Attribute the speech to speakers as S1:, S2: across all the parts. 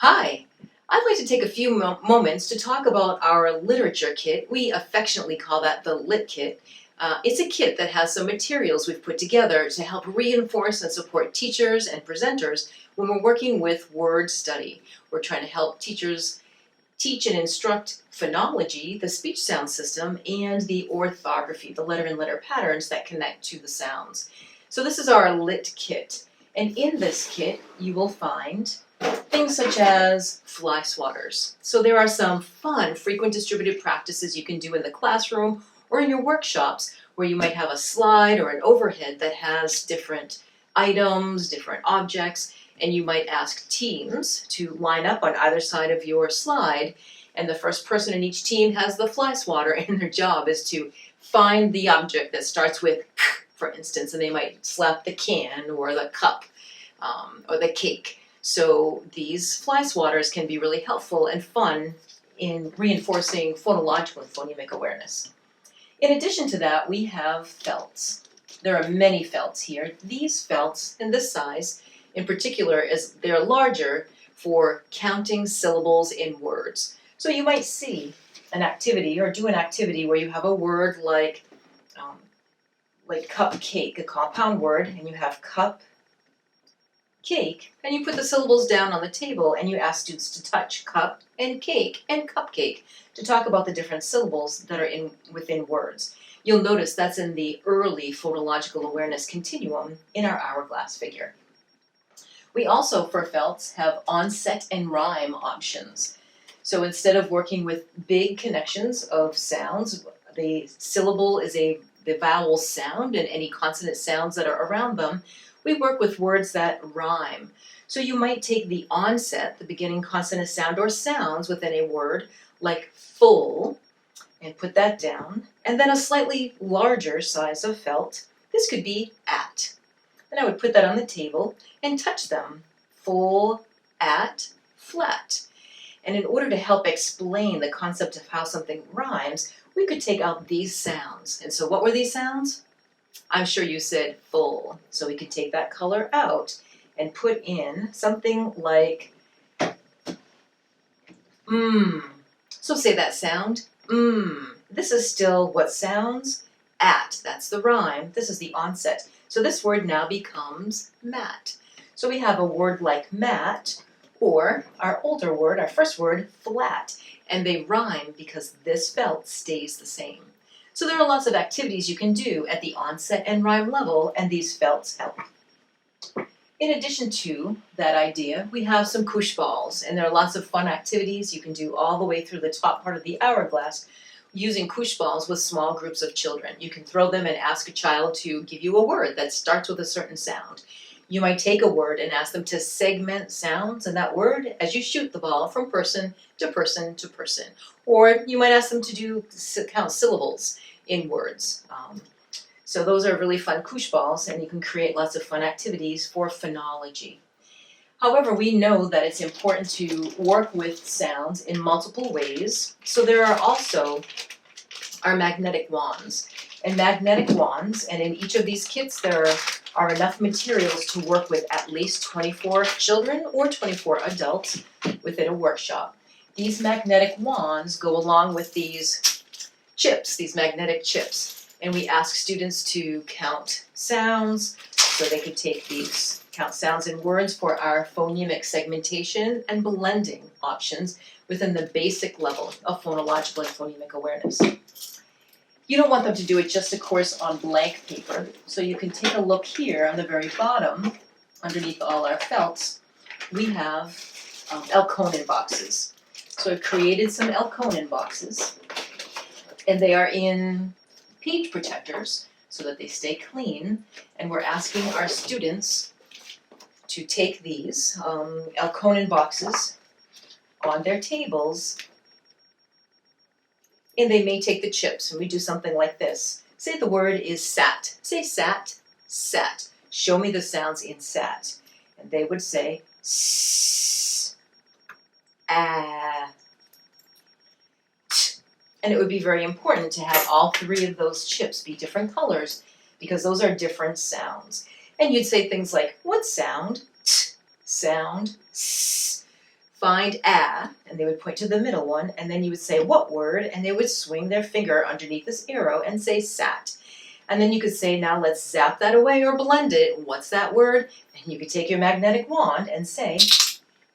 S1: Hi, I'd like to take a few moments to talk about our literature kit. We affectionately call that the Lit Kit. It's a kit that has some materials we've put together to help reinforce and support teachers and presenters when we're working with word study. We're trying to help teachers teach and instruct phonology, the speech sound system, and the orthography, the letter and letter patterns that connect to the sounds. So this is our Lit Kit. And in this kit, you will find things such as fly swatters. So there are some fun, frequent distributed practices you can do in the classroom or in your workshops where you might have a slide or an overhead that has different items, different objects, and you might ask teams to line up on either side of your slide, and the first person in each team has the fly swatter, and their job is to find the object that starts with k, for instance, and they might slap the can or the cup or the cake. So these fly swatters can be really helpful and fun in reinforcing phonological and phonemic awareness. In addition to that, we have felts. There are many felts here. These felts in this size in particular is they're larger for counting syllables in words. So you might see an activity or do an activity where you have a word like cupcake, a compound word, and you have cup, cake, and you put the syllables down on the table and you ask students to touch cup and cupcake to talk about the different syllables that are within words. You'll notice that's in the early phonological awareness continuum in our hourglass figure. We also, for felts, have onset and rhyme options. So instead of working with big connections of sounds, the syllable is the vowel sound and any consonant sounds that are around them. We work with words that rhyme. So you might take the onset, the beginning consonant sound or sounds within a word, like full, and put that down, and then a slightly larger size of felt. This could be at. And I would put that on the table and touch them. Full, at, flat. And in order to help explain the concept of how something rhymes, we could take out these sounds. And so what were these sounds? I'm sure you said full. So we could take that color out and put in something like So say that sound, This is still what sounds? At. That's the rhyme. This is the onset. So this word now becomes mat. So we have a word like mat, or our older word, our first word, flat. And they rhyme because this felt stays the same. So there are lots of activities you can do at the onset and rhyme level, and these felts help. In addition to that idea, we have some koosh balls, and there are lots of fun activities you can do all the way through the top part of the hourglass using koosh balls with small groups of children. You can throw them and ask a child to give you a word that starts with a certain sound. You might take a word and ask them to segment sounds in that word as you shoot the ball from person to person to person. Or you might ask them to count syllables in words. So those are really fun koosh balls, and you can create lots of fun activities for phonology. However, we know that it's important to work with sounds in multiple ways. So there are also our magnetic wands. And magnetic wands, and in each of these kits there are enough materials to work with at least 24 children or 24 adults within a workshop. These magnetic wands go along with these chips, these magnetic chips. And we ask students to count sounds, so they could take these, count sounds in words for our phonemic segmentation and blending options within the basic level of phonological and phonemic awareness. You don't want them to do it just, of course, on blank paper, so you can take a look here on the very bottom, underneath all our felts, we have Elkonin boxes. So I've created some Elkonin boxes, and they are in page protectors so that they stay clean, and we're asking our students to take these Elkonin boxes on their tables, and they may take the chips, and we do something like this. Say the word is sat. Say sat, sat. Show me the sounds in sat. And they would say s, ah, and it would be very important to have all three of those chips be different colors because those are different sounds. And you'd say things like, what sound? T sound, s, find a, and they would point to the middle one, and then you would say, what word? And they would swing their finger underneath this arrow and say sat. And then you could say, now let's zap that away or blend it. What's that word? And you could take your magnetic wand and say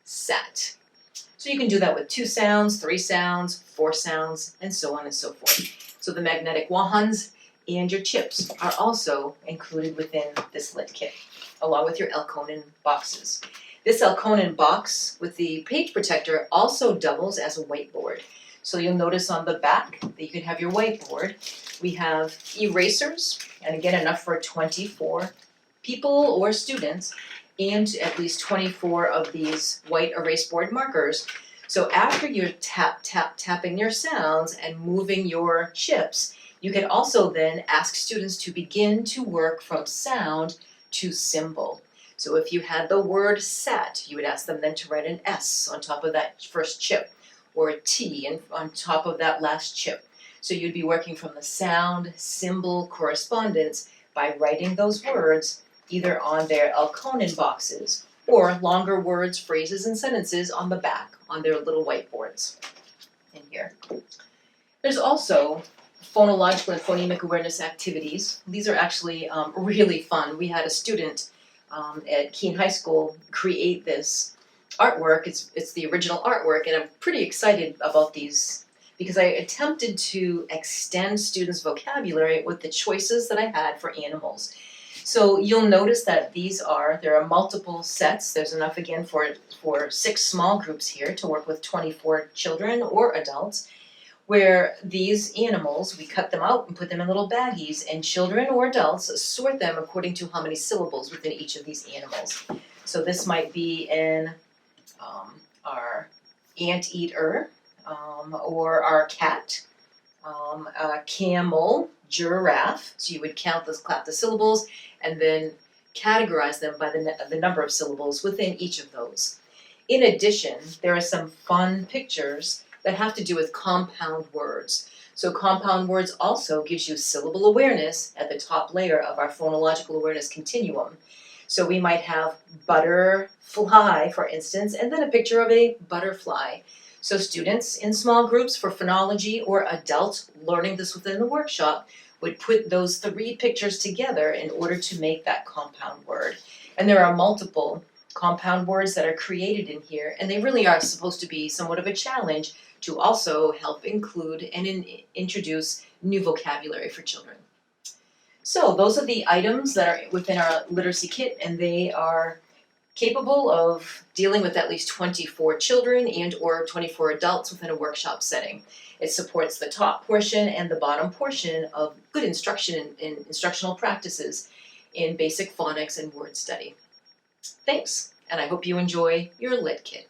S1: sat. So you can do that with 2 sounds, 3 sounds, 4 sounds, and so on and so forth. So the magnetic wands and your chips are also included within this lit kit, along with your Elkonin boxes. This Elkonin box with the page protector also doubles as a whiteboard. So you'll notice on the back that you can have your whiteboard. We have erasers, and again enough for 24 people or students, and at least 24 of these white erase board markers. So after you're tapping your sounds and moving your chips, you can also then ask students to begin to work from sound to symbol. So if you had the word sat, you would ask them then to write an S on top of that first chip, or a T on top of that last chip. So you'd be working from the sound symbol correspondence by writing those words either on their Elkonin boxes or longer words, phrases, and sentences on the back on their little whiteboards in here. There's also phonological and phonemic awareness activities. These are actually really fun. We had a student at Keene High School create this artwork. It's the original artwork, and I'm pretty excited about these because I attempted to extend students' vocabulary with the choices that I had for animals. So you'll notice that there are multiple sets. There's enough again for 6 small groups here to work with 24 children or adults, where these animals, we cut them out and put them in little baggies, and children or adults sort them according to how many syllables within each of these animals. So this might be in our anteater, or our cat, camel, giraffe. So you would clap the syllables, and then categorize them by the number of syllables within each of those. In addition, there are some fun pictures that have to do with compound words. So compound words also gives you syllable awareness at the top layer of our phonological awareness continuum. So we might have butterfly, for instance, and then a picture of a butterfly. So students in small groups for phonology or adults learning this within the workshop would put those 3 pictures together in order to make that compound word. And there are multiple compound words that are created in here, and they really are supposed to be somewhat of a challenge to also help include and introduce new vocabulary for children. So those are the items that are within our literacy kit, and they are capable of dealing with at least 24 children and or 24 adults within a workshop setting. It supports the top portion and the bottom portion of good instruction and instructional practices in basic phonics and word study. Thanks, and I hope you enjoy your Lit Kit.